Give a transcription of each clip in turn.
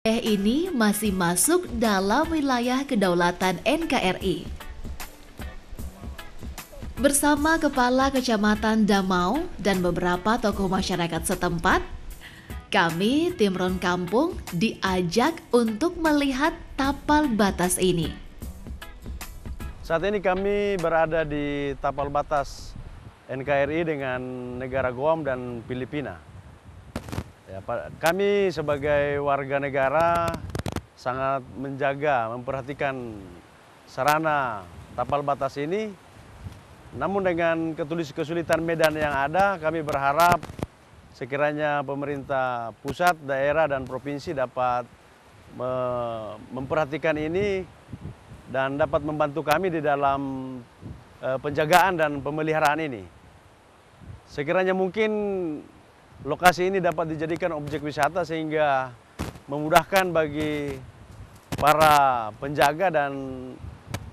Ini masih masuk dalam wilayah kedaulatan NKRI. Bersama Kepala Kecamatan Damau dan beberapa tokoh masyarakat setempat, kami tim Ron Kampung diajak untuk melihat tapal batas ini. Saat ini kami berada di tapal batas NKRI dengan negara Guam dan Filipina. Kami sebagai warga negara sangat menjaga, memperhatikan sarana tapal batas ini. Namun dengan kesulitan medan yang ada, kami berharap sekiranya pemerintah pusat, daerah, dan provinsi dapat memperhatikan ini dan dapat membantu kami di dalam penjagaan dan pemeliharaan ini. Sekiranya mungkin lokasi ini dapat dijadikan objek wisata sehingga memudahkan bagi para penjaga dan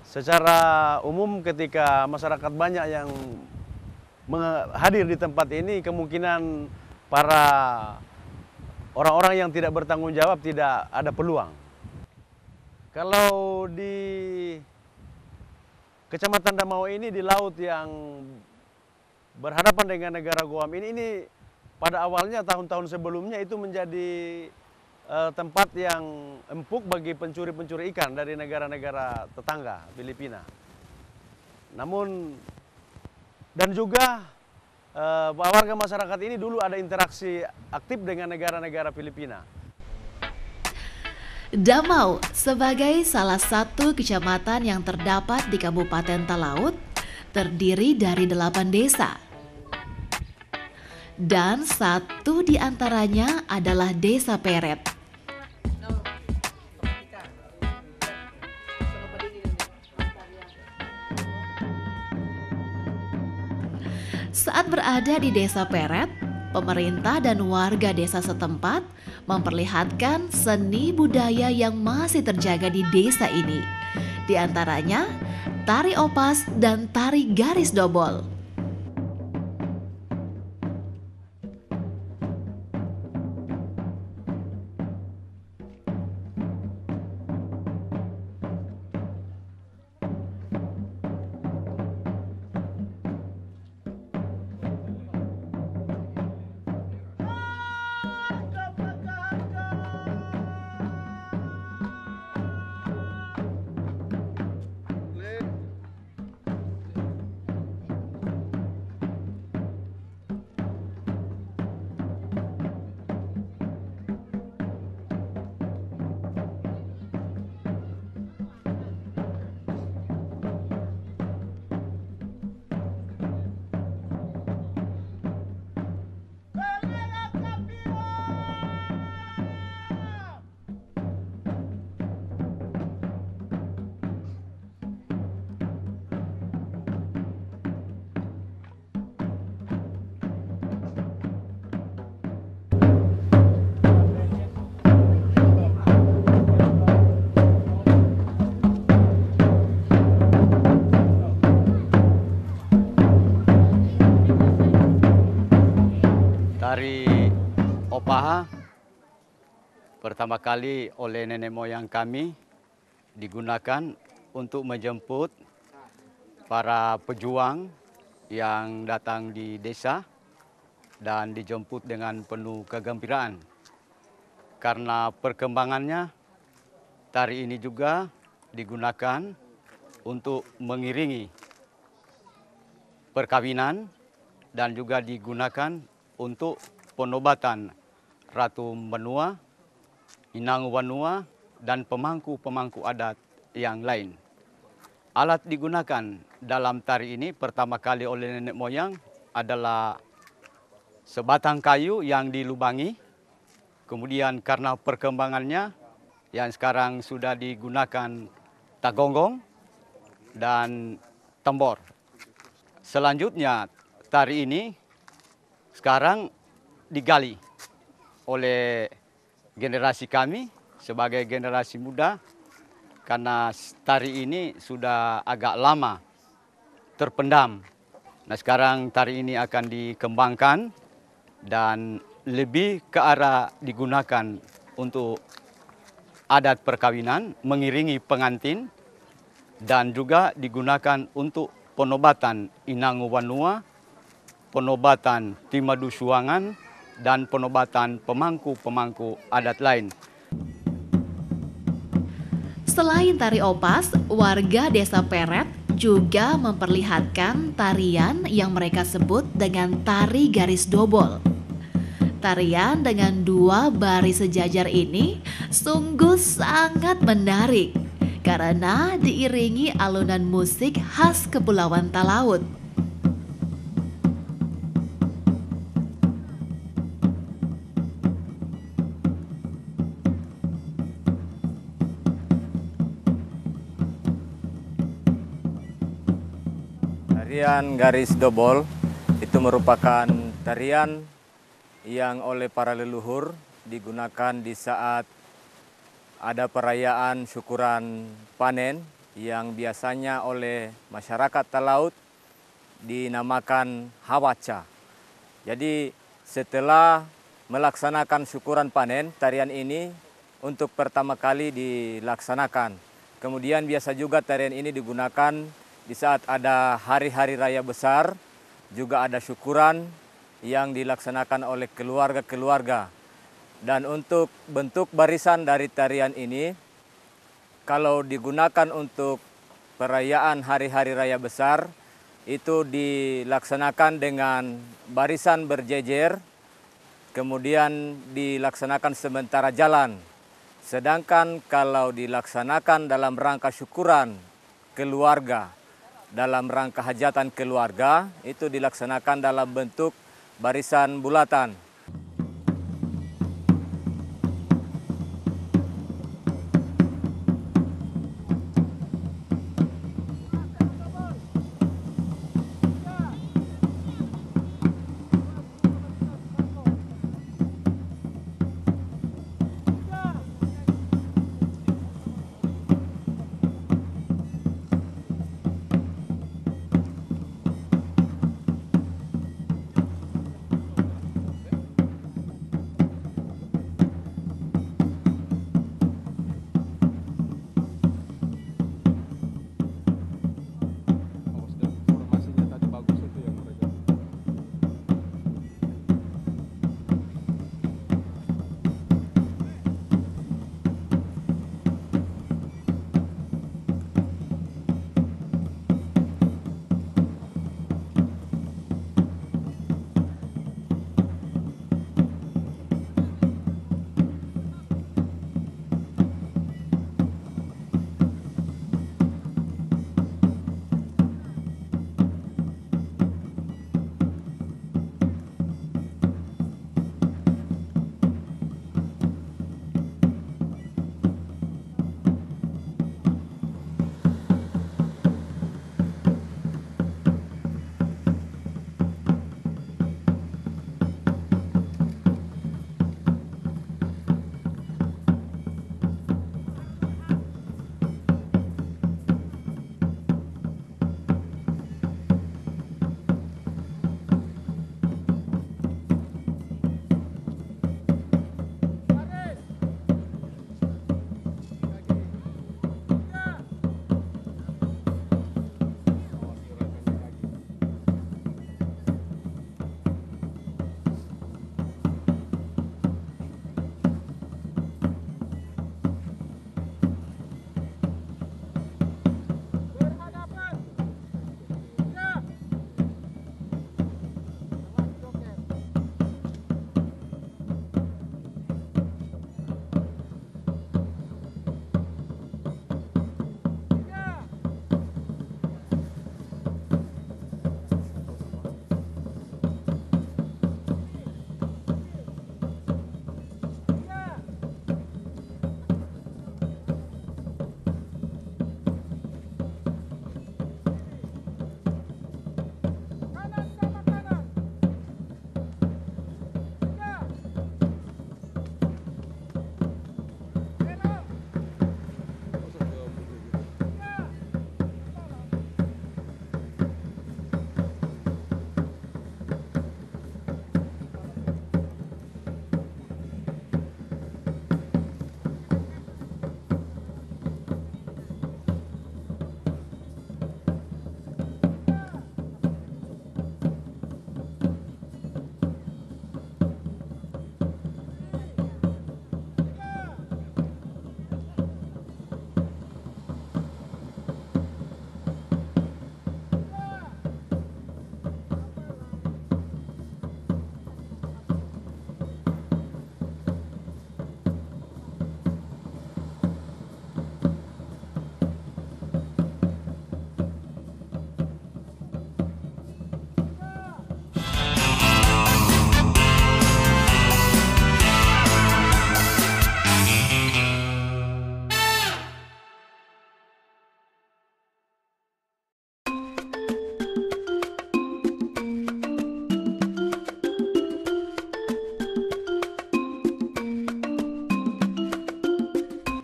secara umum ketika masyarakat banyak yang hadir di tempat ini, kemungkinan para orang-orang yang tidak bertanggung jawab tidak ada peluang. Kalau di Kecamatan Damau ini, di laut yang berhadapan dengan negara Guam ini pada awalnya tahun-tahun sebelumnya itu menjadi tempat yang empuk bagi pencuri-pencuri ikan dari negara-negara tetangga Filipina. Namun dan juga warga masyarakat ini dulu ada interaksi aktif dengan negara-negara Filipina. Damau sebagai salah satu kecamatan yang terdapat di Kabupaten Talaut terdiri dari 8 desa. Dan satu di antaranya adalah Desa Peret. Saat berada di Desa Peret, pemerintah dan warga desa setempat memperlihatkan seni budaya yang masih terjaga di desa ini. Di antaranya, tari opas dan tari garis dobol. Tari Opaha pertama kali oleh nenek moyang kami digunakan untuk menjemput para pejuang yang datang di desa dan dijemput dengan penuh kegembiraan. Karena perkembangannya, tari ini juga digunakan untuk mengiringi perkawinan dan juga digunakan untuk penobatan Ratu Benua, Inang Wanua, dan pemangku-pemangku adat yang lain. Alat digunakan dalam tari ini pertama kali oleh nenek moyang adalah sebatang kayu yang dilubangi. Kemudian karena perkembangannya yang sekarang sudah digunakan tagonggong dan tambor. Selanjutnya tari ini sekarang digali oleh generasi kami sebagai generasi muda karena tari ini sudah agak lama terpendam. Nah, sekarang tari ini akan dikembangkan dan lebih ke arah digunakan untuk adat perkawinan, mengiringi pengantin, dan juga digunakan untuk penobatan Inangu Wanua, penobatan Timadu Suangan, dan penobatan pemangku-pemangku adat lain. Selain tari opas, warga Desa Peret juga memperlihatkan tarian yang mereka sebut dengan tari garis dobol. Tarian dengan 2 baris sejajar ini sungguh sangat menarik karena diiringi alunan musik khas Kepulauan Talaut. Tarian garis dobol itu merupakan tarian yang oleh para leluhur digunakan di saat ada perayaan syukuran panen yang biasanya oleh masyarakat Talaut dinamakan Hawaca. Jadi setelah melaksanakan syukuran panen, tarian ini untuk pertama kali dilaksanakan. Kemudian biasa juga tarian ini digunakan di saat ada hari-hari raya besar, juga ada syukuran yang dilaksanakan oleh keluarga-keluarga. Dan untuk bentuk barisan dari tarian ini, kalau digunakan untuk perayaan hari-hari raya besar, itu dilaksanakan dengan barisan berjejer, kemudian dilaksanakan sementara jalan. Sedangkan kalau dilaksanakan dalam rangka syukuran keluarga, dalam rangka hajatan keluarga, itu dilaksanakan dalam bentuk barisan bulatan.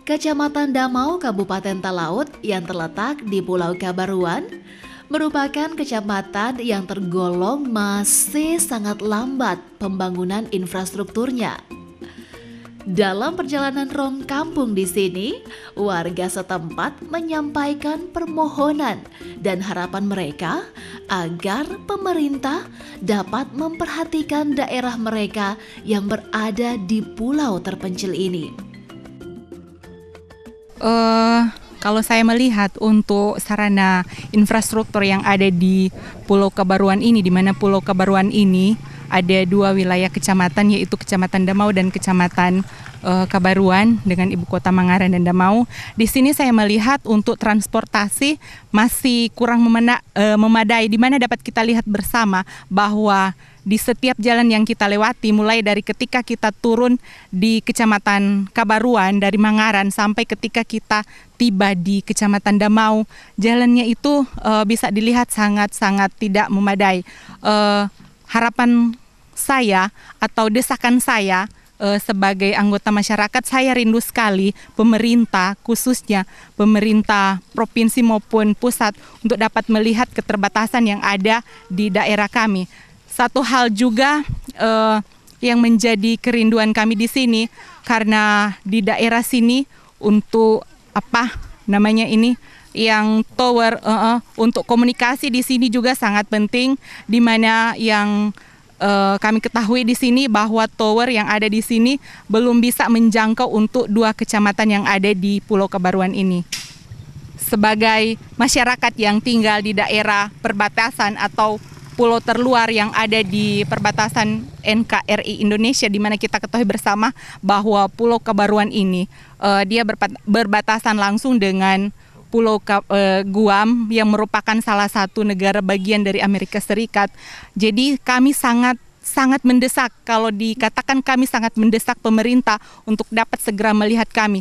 Kecamatan Damau, Kabupaten Talaut yang terletak di Pulau Kabaruan merupakan kecamatan yang tergolong masih sangat lambat pembangunan infrastrukturnya. Dalam perjalanan Ron Kampung di sini, warga setempat menyampaikan permohonan dan harapan mereka agar pemerintah dapat memperhatikan daerah mereka yang berada di pulau terpencil ini. Kalau saya melihat untuk sarana infrastruktur yang ada di Pulau Kabaruan ini, di mana Pulau Kabaruan ini ada 2 wilayah kecamatan, yaitu Kecamatan Damau dan Kecamatan Kabaruan dengan ibu kota Mangaran dan Damau. Di sini saya melihat untuk transportasi masih kurang memadai, di mana dapat kita lihat bersama bahwa di setiap jalan yang kita lewati, mulai dari ketika kita turun di Kecamatan Kabaruan dari Mangaran sampai ketika kita tiba di Kecamatan Damau, jalannya itu bisa dilihat sangat-sangat tidak memadai. Harapan saya atau desakan saya sebagai anggota masyarakat, saya rindu sekali pemerintah, khususnya pemerintah provinsi maupun pusat, untuk dapat melihat keterbatasan yang ada di daerah kami. Satu hal juga yang menjadi kerinduan kami di sini, karena di daerah sini untuk yang tower untuk komunikasi di sini juga sangat penting, di mana yang kami ketahui di sini bahwa tower yang ada di sini belum bisa menjangkau untuk 2 kecamatan yang ada di Pulau Kabaruan ini. Sebagai masyarakat yang tinggal di daerah perbatasan atau pulau terluar yang ada di perbatasan NKRI Indonesia, di mana kita ketahui bersama bahwa Pulau Kabaruan ini dia berbatasan langsung dengan Pulau Guam yang merupakan salah satu negara bagian dari Amerika Serikat. Jadi kami sangat mendesak, kalau dikatakan kami sangat mendesak pemerintah untuk dapat segera melihat kami.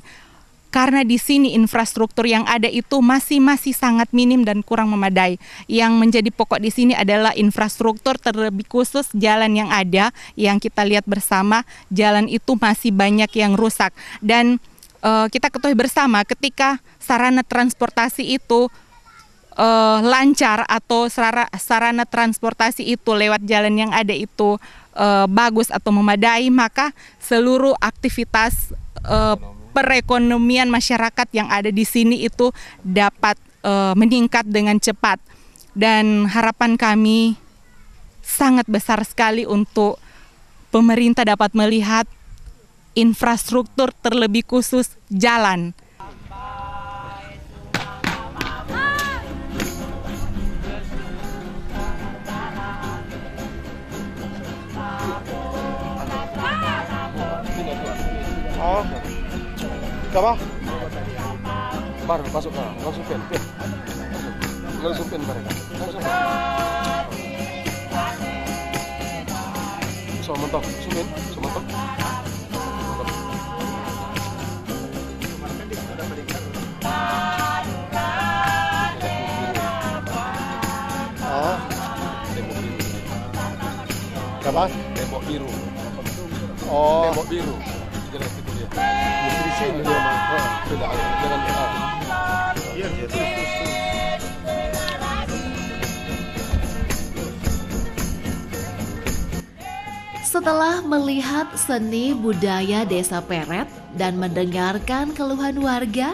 Karena di sini infrastruktur yang ada itu masih sangat minim dan kurang memadai. Yang menjadi pokok di sini adalah infrastruktur, terlebih khusus jalan yang ada, yang kita lihat bersama, jalan itu masih banyak yang rusak. Dan kita ketahui bersama ketika sarana transportasi itu lancar atau sarana transportasi itu lewat jalan yang ada itu bagus atau memadai, maka seluruh aktivitas perekonomian masyarakat yang ada di sini itu dapat meningkat dengan cepat. Dan harapan kami sangat besar sekali untuk pemerintah dapat melihat infrastruktur, terlebih khusus jalan. Oh, apa? Baru masuk ke, langsung pin. Langsung pin mereka. Langsung. So mentok, sumin, so mentok. Oh, apa? Tembok biru. Oh, tembok biru. Jelas itu dia. Mesti di sini dia mah. Tidak ada, jangan Iya, terus. Setelah melihat seni budaya Desa Peret dan mendengarkan keluhan warga,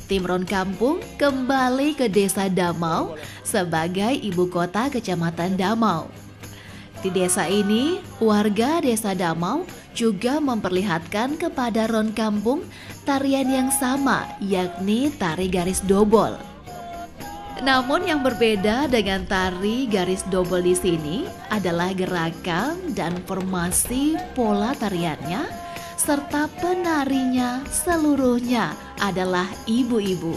tim Ron Kampung kembali ke Desa Damau sebagai ibu kota Kecamatan Damau. Di desa ini, warga Desa Damau juga memperlihatkan kepada Ron Kampung tarian yang sama, yakni tari garis dobol. Namun yang berbeda dengan tari garis dobol di sini adalah gerakan dan formasi pola tariannya, serta penarinya seluruhnya adalah ibu-ibu.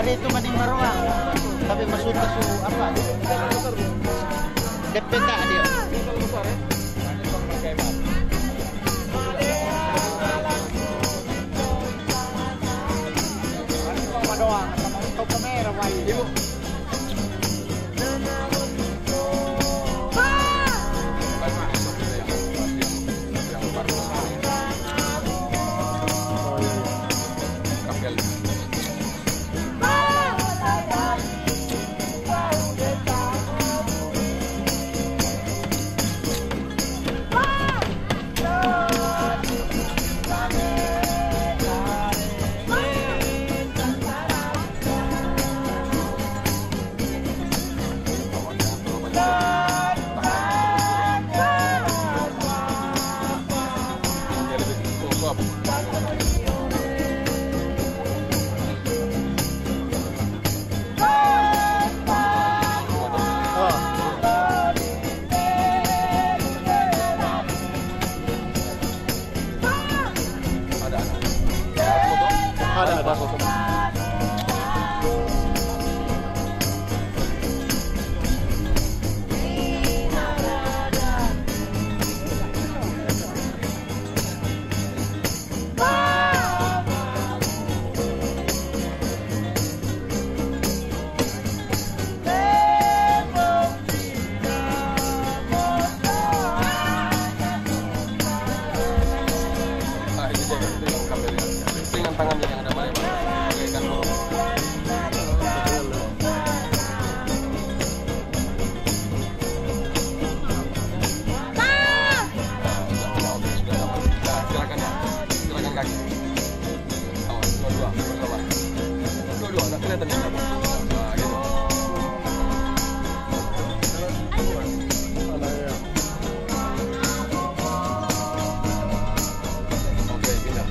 Ada itu mading maruang. Tapi masuk ke su apa? DPK dia. Doang, sama kamera ibu. Tangannya yang ada silakan kaki. Awas, dua-dua, nggak kelihatan ya. Nah, gitu. Oke, pindah.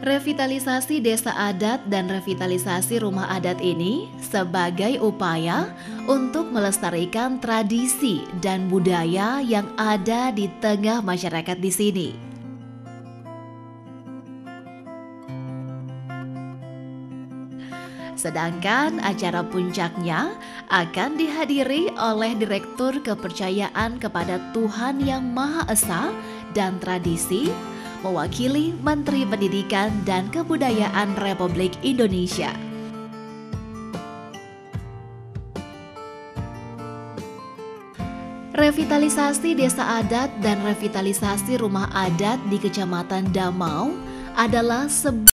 Revitalisasi desa adat dan revitalisasi rumah adat ini sebagai upaya untuk melestarikan tradisi dan budaya yang ada di tengah masyarakat di sini. Sedangkan acara puncaknya akan dihadiri oleh Direktur Kepercayaan kepada Tuhan Yang Maha Esa dan Tradisi, mewakili Menteri Pendidikan dan Kebudayaan Republik Indonesia. Revitalisasi desa adat dan revitalisasi rumah adat di Kecamatan Damau adalah sebuah